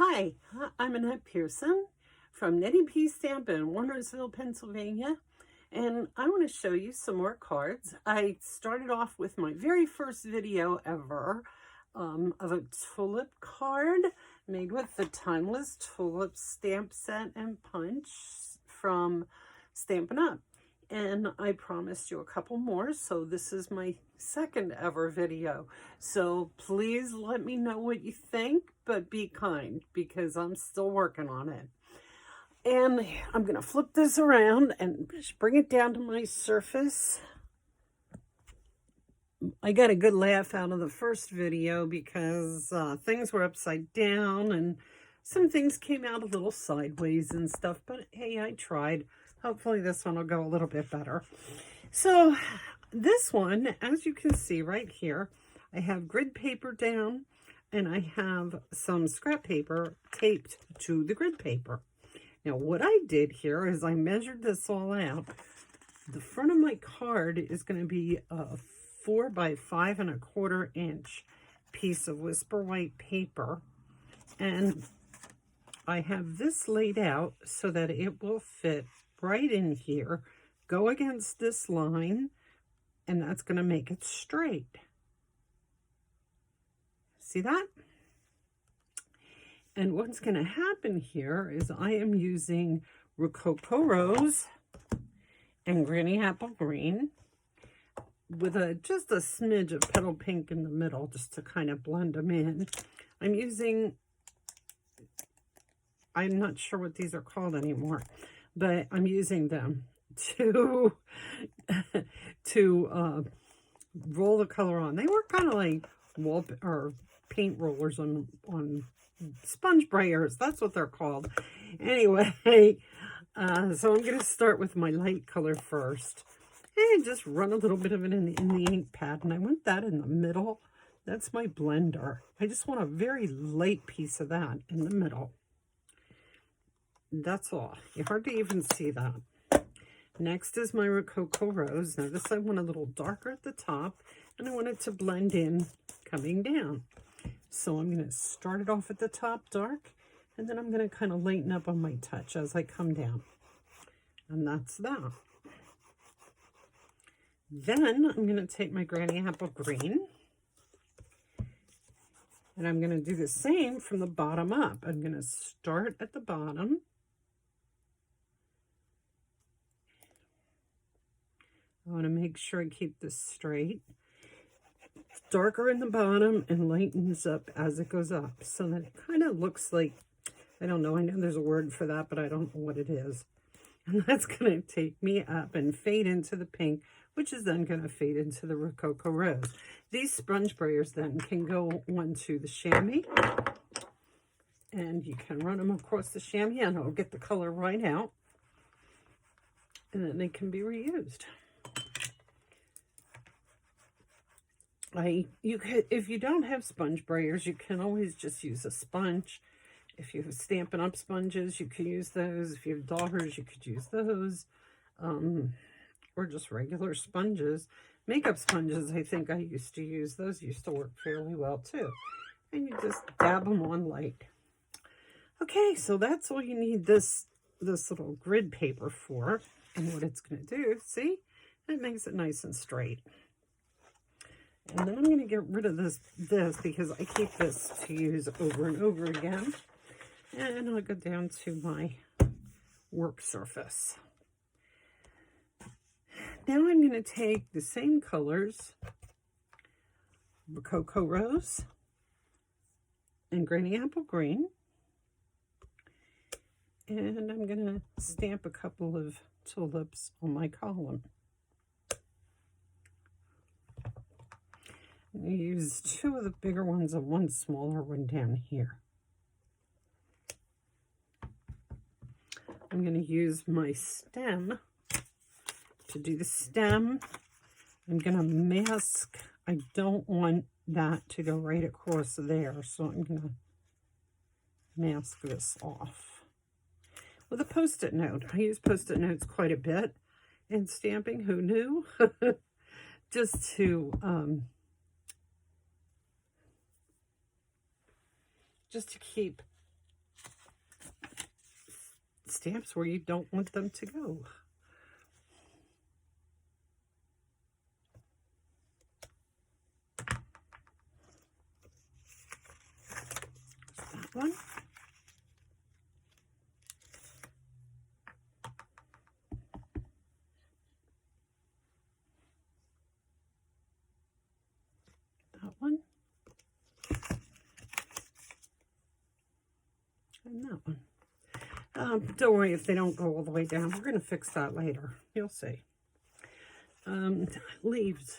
Hi, I'm Annette Pearson from NetteP Stamp in Warnersville, Pennsylvania, and I want to show you some more cards. I started off with my very first video ever of a tulip card made with the timeless tulip stamp set and punch from Stampin' Up! And I promised you a couple more, so this is my second ever video. So please let me know what you think, but be kind because I'm still working on it. And I'm going to flip this around and just bring it down to my surface. I got a good laugh out of the first video because things were upside down and some things came out a little sideways and stuff, but hey, I tried. Hopefully this one will go a little bit better. So this one, as you can see right here, I have grid paper down and I have some scrap paper taped to the grid paper. Now what I did here is I measured this all out. The front of my card is going to be a 4 by 5¼ inch piece of Whisper White paper, and I have this laid out so that it will fit right in here, go against this line, and that's going to make it straight. See that? And what's going to happen here is I am using Rococo Rose and Granny Apple Green with just a smidge of Petal Pink in the middle just to kind of blend them in. I'm not sure what these are called anymore, but I'm using them to roll the color on. They work kind of like paint rollers on sponge brayers. That's what they're called. Anyway, so I'm going to start with my light color first and just run a little bit of it in the ink pad. And I want that in the middle. That's my blender. I just want a very light piece of that in the middle. That's all. You hardly even see that. Next is my Rococo Rose. Now this I want a little darker at the top, and I want it to blend in coming down. So I'm going to start it off at the top dark, and then I'm going to kind of lighten up on my touch as I come down. And that's that. Then I'm going to take my Granny Apple Green, and I'm going to do the same from the bottom up. I'm going to start at the bottom. I want to make sure I keep this straight. Darker in the bottom and lightens up as it goes up so that it kind of looks like, I don't know, I know there's a word for that, but I don't know what it is. And that's going to take me up and fade into the pink, which is then going to fade into the Rococo Rose. These sponge brayers then can go onto the chamois, and you can run them across the chamois and it'll get the color right out, and then they can be reused. If you don't have sponge brayers, you can always just use a sponge. If you have Stampin' Up! Sponges, you can use those. If you have daughters, you could use those. Or just regular sponges. Makeup sponges, I think I used to use. Those used to work fairly well too. And you just dab them on light. Okay, so that's all you need this little grid paper for. And what it's going to do, see? It makes it nice and straight. And then I'm going to get rid of this because I keep this to use over and over again. And I'll go down to my work surface. Now I'm going to take the same colors, Rococo Rose and Granny Apple Green, and I'm going to stamp a couple of tulips on my column. I use 2 of the bigger ones and 1 smaller one down here. I'm going to use my stem to do the stem. I'm going to mask. I don't want that to go right across there, so I'm going to mask this off with a Post-it note. I use Post-it notes quite a bit in stamping. Who knew? Just to keep stamps where you don't want them to go. That one. That one. And that one. Don't worry if they don't go all the way down. We're going to fix that later. You'll see. Leaves.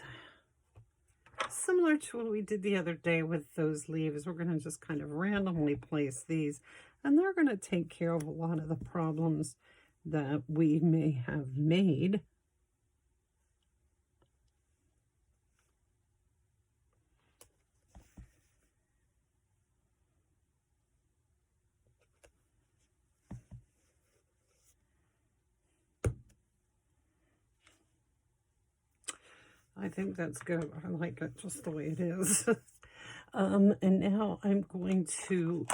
Similar to what we did the other day with those leaves, we're going to just kind of randomly place these. And they're going to take care of a lot of the problems that we may have made. I think that's good. I like it just the way it is. And now I'm going to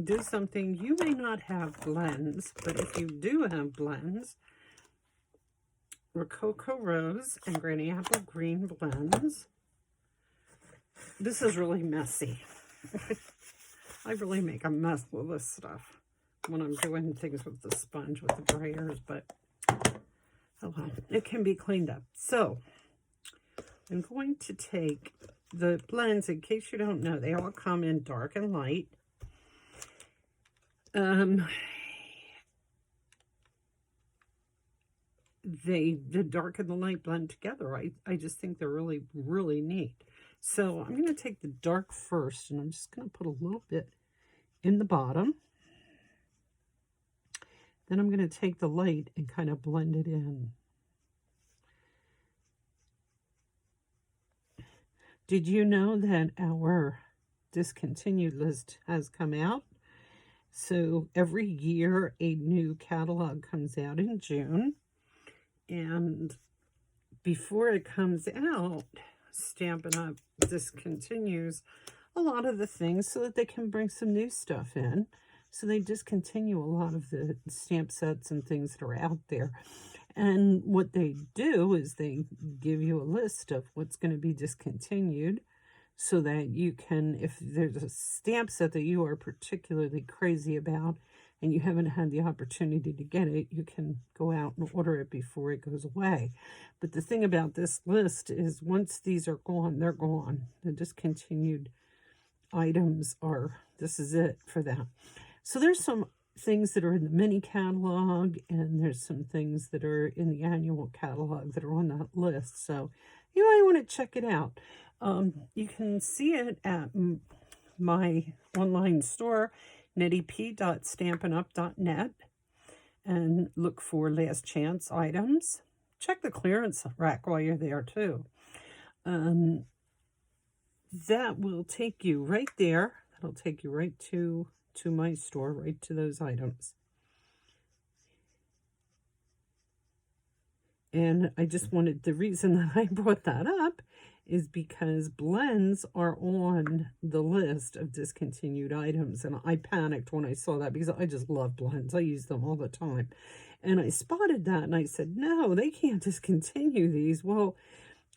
do something. You may not have blends, but if you do have blends, Rococo Rose and Granny Apple Green blends. This is really messy. I really make a mess with this stuff when I'm doing things with the sponge, with the brayers, but oh well, it can be cleaned up. So I'm going to take the blends, in case you don't know, they all come in dark and light. The dark and the light blend together. I just think they're really, really neat. So I'm going to take the dark first, and I'm just going to put a little bit in the bottom. Then I'm going to take the light and kind of blend it in. Did you know that our discontinued list has come out? So every year a new catalog comes out in June. And before it comes out, Stampin' Up! Discontinues a lot of the things so that they can bring some new stuff in. So they discontinue a lot of the stamp sets and things that are out there. And what they do is they give you a list of what's going to be discontinued so that you can, if there's a stamp set that you are particularly crazy about and you haven't had the opportunity to get it, you can go out and order it before it goes away. But the thing about this list is once these are gone, they're gone. The discontinued items are, this is it for them. So there's some things that are in the mini catalog, and there's some things that are in the annual catalog that are on that list. So you might want to check it out. You can see it at my online store, NetteP.Stampin'Up.net, and look for last chance items. Check the clearance rack while you're there too. That will take you right there. That'll take you right to my store, right to those items. And I just wanted, the reason that I brought that up is because blends are on the list of discontinued items. And I panicked when I saw that because I just love blends. I use them all the time. And I spotted that and I said, no, they can't discontinue these. Well,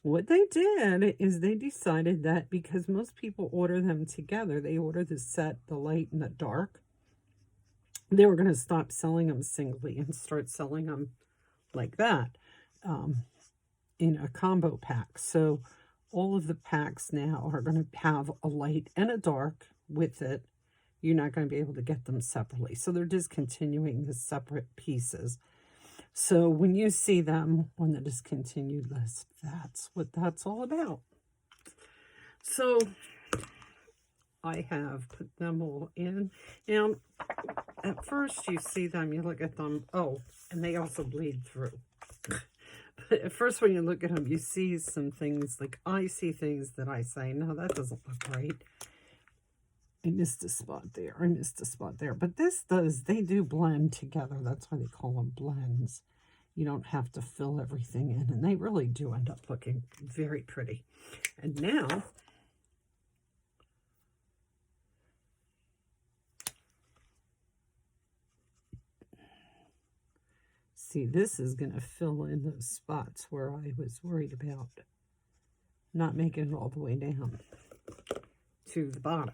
what they did is they decided that because most people order them together, they order the set, the light, and the dark, they were going to stop selling them singly and start selling them like that in a combo pack. So all of the packs now are going to have a light and a dark with it. You're not going to be able to get them separately. So they're discontinuing the separate pieces. So when you see them on the discontinued list, that's what that's all about. So I have put them all in. Now, at first you see them, you look at them, oh, and they also bleed through. But at first when you look at them, you see some things, like I see things that I say, no, that doesn't look right. I missed a spot there. I missed a spot there. But this does, they do blend together. That's why they call them blends. You don't have to fill everything in. And they really do end up looking very pretty. And now, See, this is going to fill in those spots where I was worried about not making it all the way down to the bottom.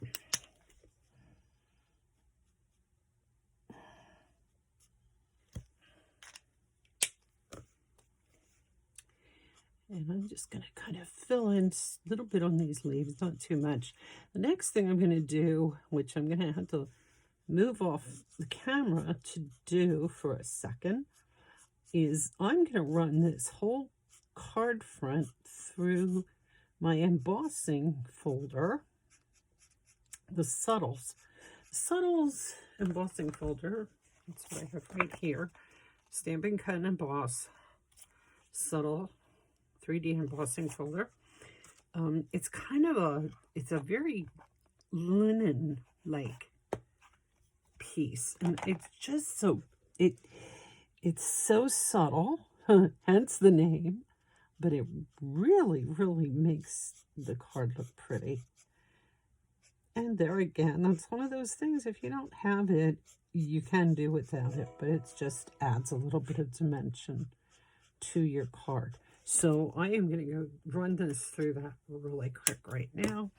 And I'm just going to kind of fill in a little bit on these leaves, not too much. The next thing I'm going to do, which I'm going to have to move off the camera to do for a second, is I'm going to run this whole card front through my embossing folder, the Subtles. Subtles embossing folder, that's what I have right here. Stampin', Cut, and Emboss, Subtle 3D embossing folder. It's kind of it's a very linen-like piece, and it's just so, it's so subtle, hence the name, but it really, really makes the card look pretty. And there again, that's one of those things, if you don't have it, you can do without it, but it just adds a little bit of dimension to your card. So I am going to go run this through that really quick right now.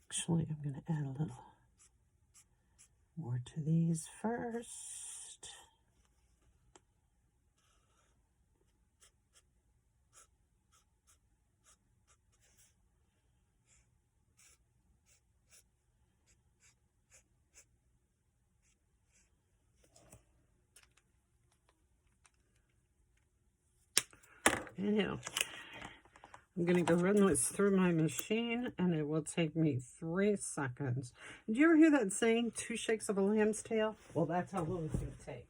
Actually, I'm going to add a little more to these first. Anyhow, I'm going to go run this through my machine, and it will take me 3 seconds. Did you ever hear that saying, 2 shakes of a lamb's tail? Well, that's how long it's going to take.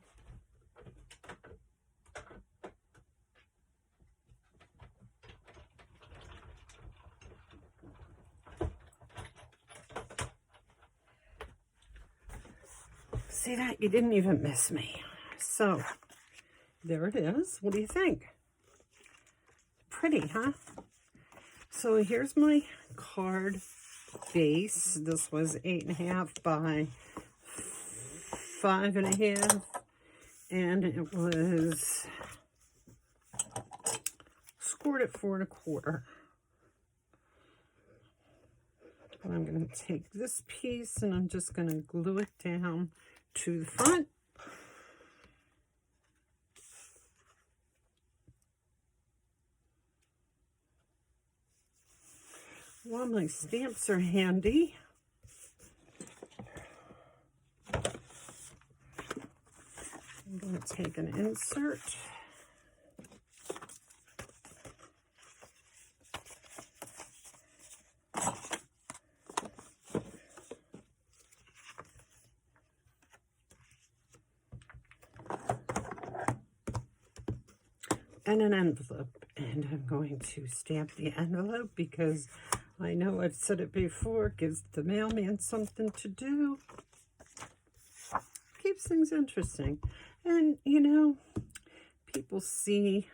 See that? You didn't even miss me. So, there it is. What do you think? Pretty, huh? So here's my card base. This was 8.5 by 5.5, and it was scored at 4.25. And I'm going to take this piece and I'm just going to glue it down to the front. While my stamps are handy, I'm going to take an insert. And an envelope. And I'm going to stamp the envelope because I know I've said it before, it gives the mailman something to do. Keeps things interesting. And, you know, people see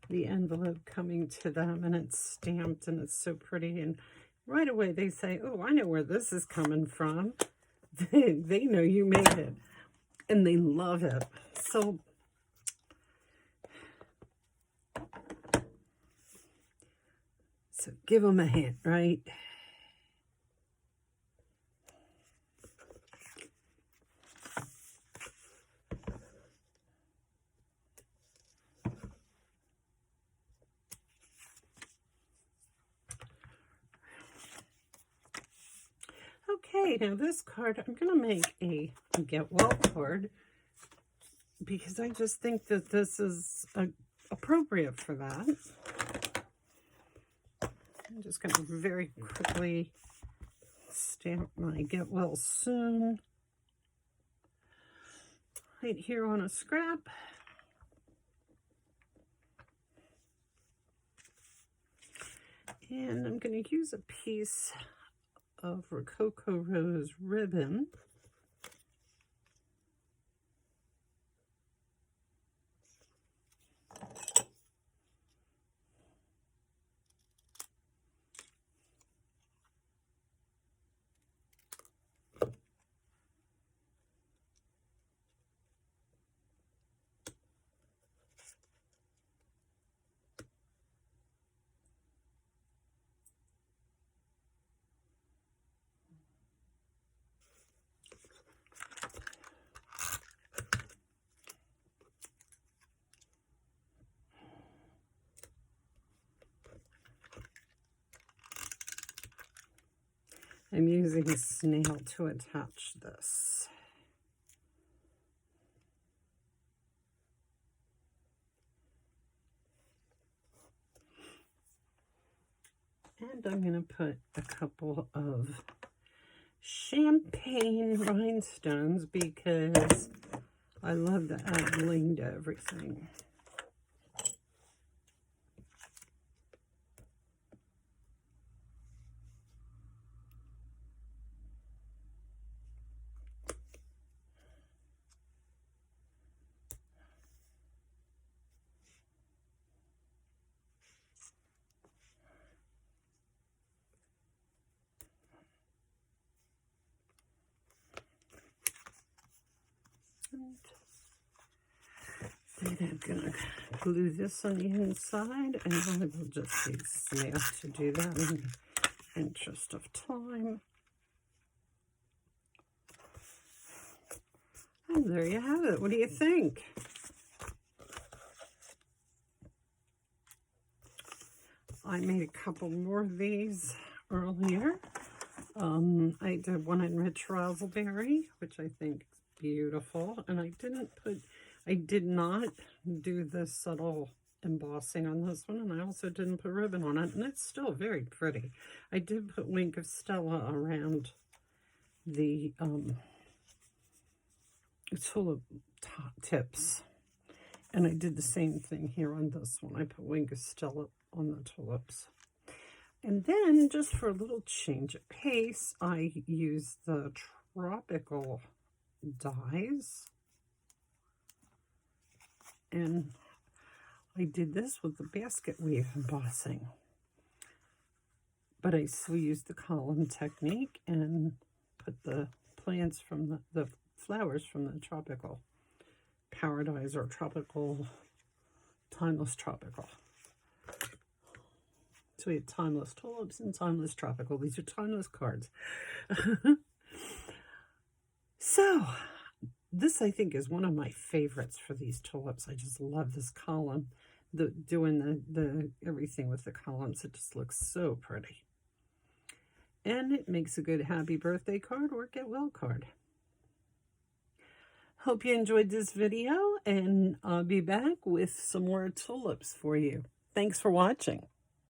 the envelope coming to them and it's stamped and it's so pretty. And right away they say, oh, I know where this is coming from. They know you made it. And they love it. So give them a hint, right? Okay, now this card, I'm going to make a get well card because I just think that this is appropriate for that. I'm just going to very quickly stamp my get well soon right here on a scrap. And I'm going to use a piece of Rococo Rose ribbon. I'm using a snail to attach this. And I'm going to put a couple of champagne rhinestones because I love to add bling to everything. Then I'm going to glue this on the inside, and I will just use snail to do that in the interest of time. And there you have it. What do you think? I made a couple more of these earlier. I did one in rich raspberry, which I think is beautiful, and I did not do the subtle embossing on this one, and I also didn't put ribbon on it, and it's still very pretty. I did put Wink of Stella around the tulip tips, and I did the same thing here on this one. I put Wink of Stella on the tulips. And then, just for a little change of pace, I used the tropical dies. And I did this with the basket weave embossing. But I still used the column technique and put the plants from the flowers from the tropical paradise or tropical, timeless tropical. So we had timeless tulips and timeless tropical. These are timeless cards. So this, I think, is one of my favorites for these tulips. I just love this column. Doing the everything with the columns. It just looks so pretty. And it makes a good happy birthday card or get well card. Hope you enjoyed this video, and I'll be back with some more tulips for you. Thanks for watching.